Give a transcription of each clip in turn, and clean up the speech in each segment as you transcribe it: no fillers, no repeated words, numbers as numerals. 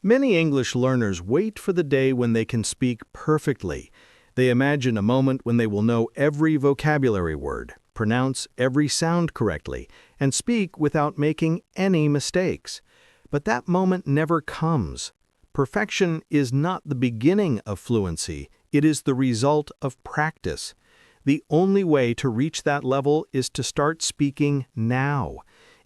Many English learners wait for the day when they can speak perfectly. They imagine a moment when they will know every vocabulary word, pronounce every sound correctly, and speak without making any mistakes. But that moment never comes. Perfection is not the beginning of fluency, it is the result of practice. The only way to reach that level is to start speaking now.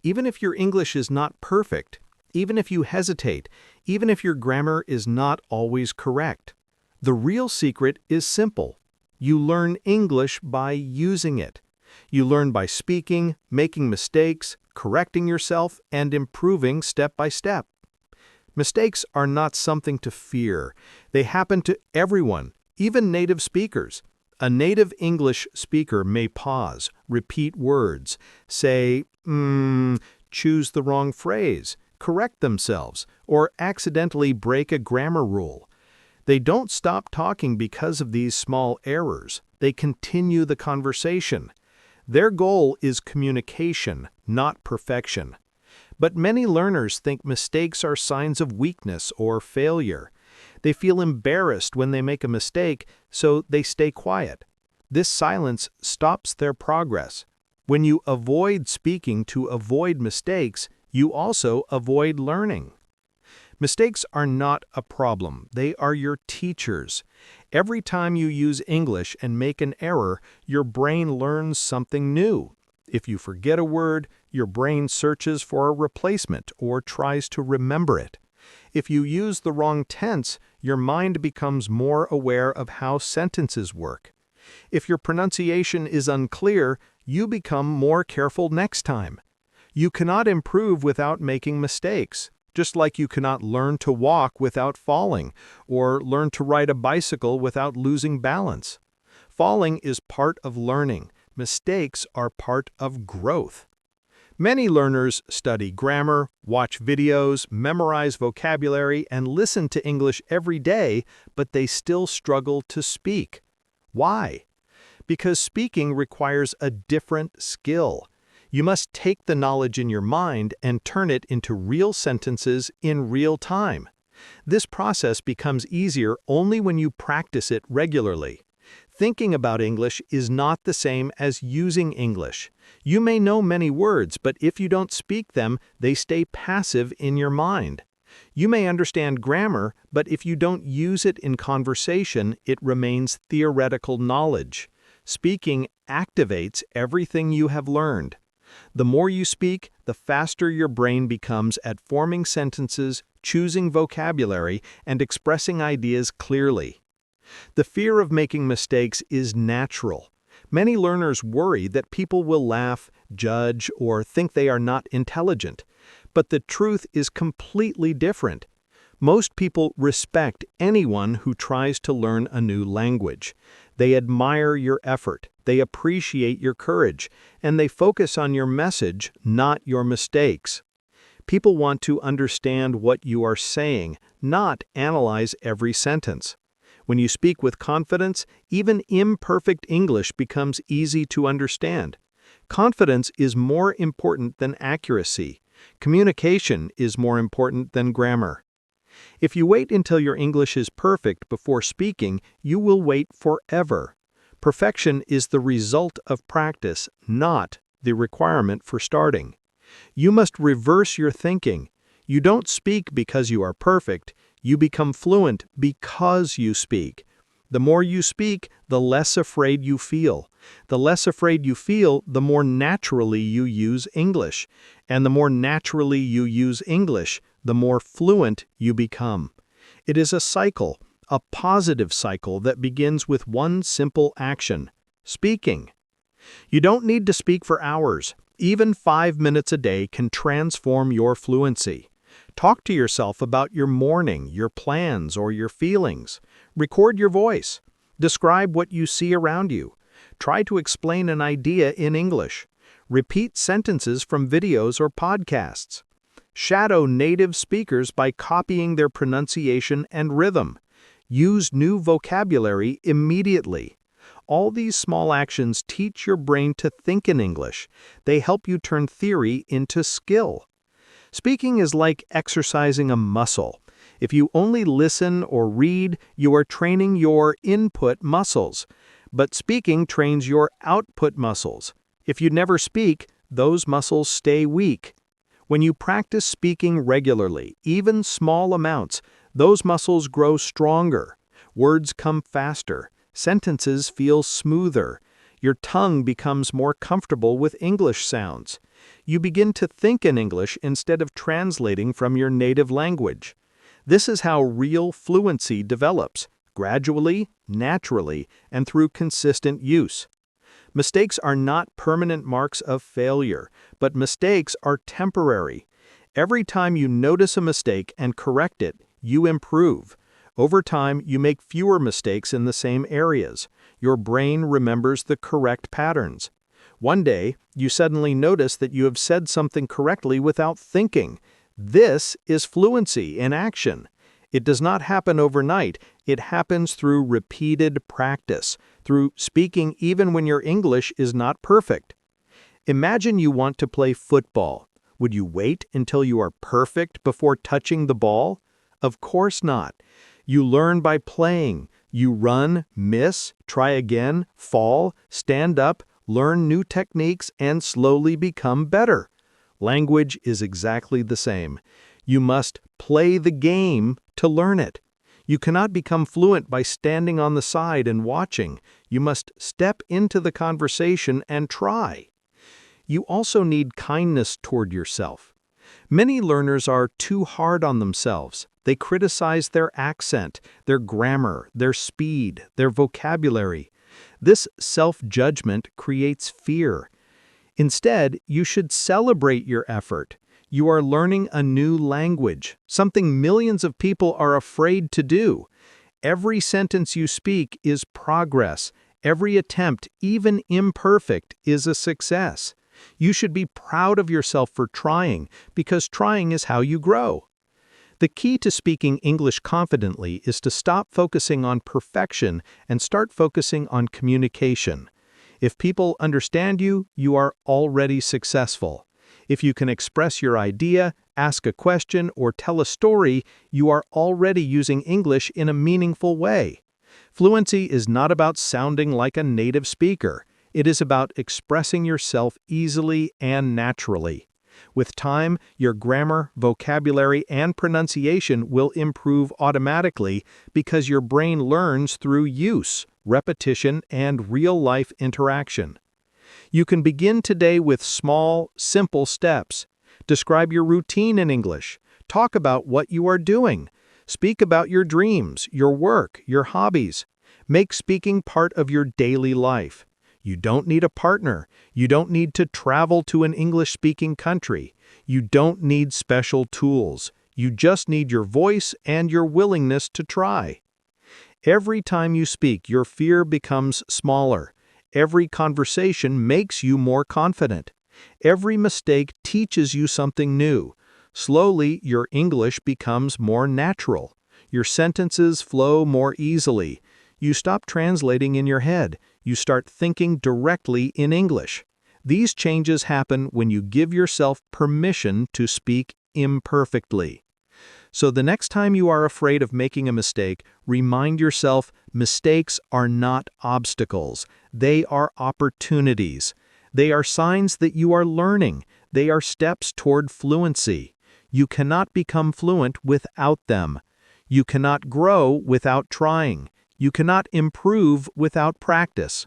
Even if your English is not perfect, even if you hesitate, even if your grammar is not always correct. The real secret is simple. You learn English by using it. You learn by speaking, making mistakes, correcting yourself, and improving step by step. Mistakes are not something to fear. They happen to everyone, even native speakers. A native English speaker may pause, repeat words, say, choose the wrong phrase, correct themselves, or accidentally break a grammar rule. They don't stop talking because of these small errors. They continue the conversation. Their goal is communication, not perfection. But many learners think mistakes are signs of weakness or failure. They feel embarrassed when they make a mistake, so they stay quiet. This silence stops their progress. When you avoid speaking to avoid mistakes, you also avoid learning. Mistakes are not a problem. They are your teachers. Every time you use English and make an error, your brain learns something new. If you forget a word, your brain searches for a replacement or tries to remember it. If you use the wrong tense, your mind becomes more aware of how sentences work. If your pronunciation is unclear, you become more careful next time. You cannot improve without making mistakes, just like you cannot learn to walk without falling, or learn to ride a bicycle without losing balance. Falling is part of learning. Mistakes are part of growth. Many learners study grammar, watch videos, memorize vocabulary, and listen to English every day, but they still struggle to speak. Why? Because speaking requires a different skill. You must take the knowledge in your mind and turn it into real sentences in real time. This process becomes easier only when you practice it regularly. Thinking about English is not the same as using English. You may know many words, but if you don't speak them, they stay passive in your mind. You may understand grammar, but if you don't use it in conversation, it remains theoretical knowledge. Speaking activates everything you have learned. The more you speak, the faster your brain becomes at forming sentences, choosing vocabulary, and expressing ideas clearly. The fear of making mistakes is natural. Many learners worry that people will laugh, judge, or think they are not intelligent. But the truth is completely different. Most people respect anyone who tries to learn a new language. They admire your effort, they appreciate your courage, and they focus on your message, not your mistakes. People want to understand what you are saying, not analyze every sentence. When you speak with confidence, even imperfect English becomes easy to understand. Confidence is more important than accuracy. Communication is more important than grammar. If you wait until your English is perfect before speaking, you will wait forever. Perfection is the result of practice, not the requirement for starting. You must reverse your thinking. You don't speak because you are perfect. You become fluent because you speak. The more you speak, the less afraid you feel. The less afraid you feel, the more naturally you use English. And the more naturally you use English, the more fluent you become. It is a cycle, a positive cycle that begins with one simple action: speaking. You don't need to speak for hours. Even 5 minutes a day can transform your fluency. Talk to yourself about your morning, your plans, or your feelings. Record your voice. Describe what you see around you. Try to explain an idea in English. Repeat sentences from videos or podcasts. Shadow native speakers by copying their pronunciation and rhythm. Use new vocabulary immediately. All these small actions teach your brain to think in English. They help you turn theory into skill. Speaking is like exercising a muscle. If you only listen or read, you are training your input muscles. But speaking trains your output muscles. If you never speak, those muscles stay weak. When you practice speaking regularly, even small amounts, those muscles grow stronger. Words come faster. Sentences feel smoother. Your tongue becomes more comfortable with English sounds. You begin to think in English instead of translating from your native language. This is how real fluency develops, gradually, naturally, and through consistent use. Mistakes are not permanent marks of failure, but mistakes are temporary. Every time you notice a mistake and correct it, you improve. Over time, you make fewer mistakes in the same areas. Your brain remembers the correct patterns. One day, you suddenly notice that you have said something correctly without thinking. This is fluency in action. It does not happen overnight. It happens through repeated practice, through speaking even when your English is not perfect. Imagine you want to play football. Would you wait until you are perfect before touching the ball? Of course not. You learn by playing. You run, miss, try again, fall, stand up, learn new techniques, and slowly become better. Language is exactly the same. You must play the game to learn it. You cannot become fluent by standing on the side and watching. You must step into the conversation and try. You also need kindness toward yourself. Many learners are too hard on themselves. They criticize their accent, their grammar, their speed, their vocabulary. This self-judgment creates fear. Instead, you should celebrate your effort. You are learning a new language, something millions of people are afraid to do. Every sentence you speak is progress. Every attempt, even imperfect, is a success. You should be proud of yourself for trying, because trying is how you grow. The key to speaking English confidently is to stop focusing on perfection and start focusing on communication. If people understand you, you are already successful. If you can express your idea, ask a question, or tell a story, you are already using English in a meaningful way. Fluency is not about sounding like a native speaker. It is about expressing yourself easily and naturally. With time, your grammar, vocabulary, and pronunciation will improve automatically because your brain learns through use, repetition, and real-life interaction. You can begin today with small, simple steps. Describe your routine in English. Talk about what you are doing. Speak about your dreams, your work, your hobbies. Make speaking part of your daily life. You don't need a partner. You don't need to travel to an English-speaking country. You don't need special tools. You just need your voice and your willingness to try. Every time you speak, your fear becomes smaller. Every conversation makes you more confident. Every mistake teaches you something new. Slowly, your English becomes more natural. Your sentences flow more easily. You stop translating in your head. You start thinking directly in English. These changes happen when you give yourself permission to speak imperfectly. So the next time you are afraid of making a mistake, remind yourself mistakes are not obstacles. They are opportunities. They are signs that you are learning. They are steps toward fluency. You cannot become fluent without them. You cannot grow without trying. You cannot improve without practice.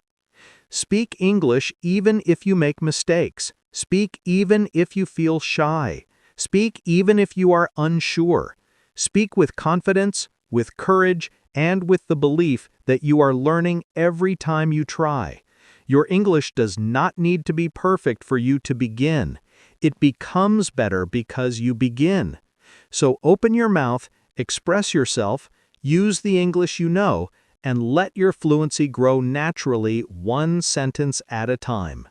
Speak English even if you make mistakes. Speak even if you feel shy. Speak even if you are unsure. Speak with confidence, with courage, and with the belief that you are learning every time you try. Your English does not need to be perfect for you to begin. It becomes better because you begin. So open your mouth, express yourself, use the English you know, and let your fluency grow naturally one sentence at a time.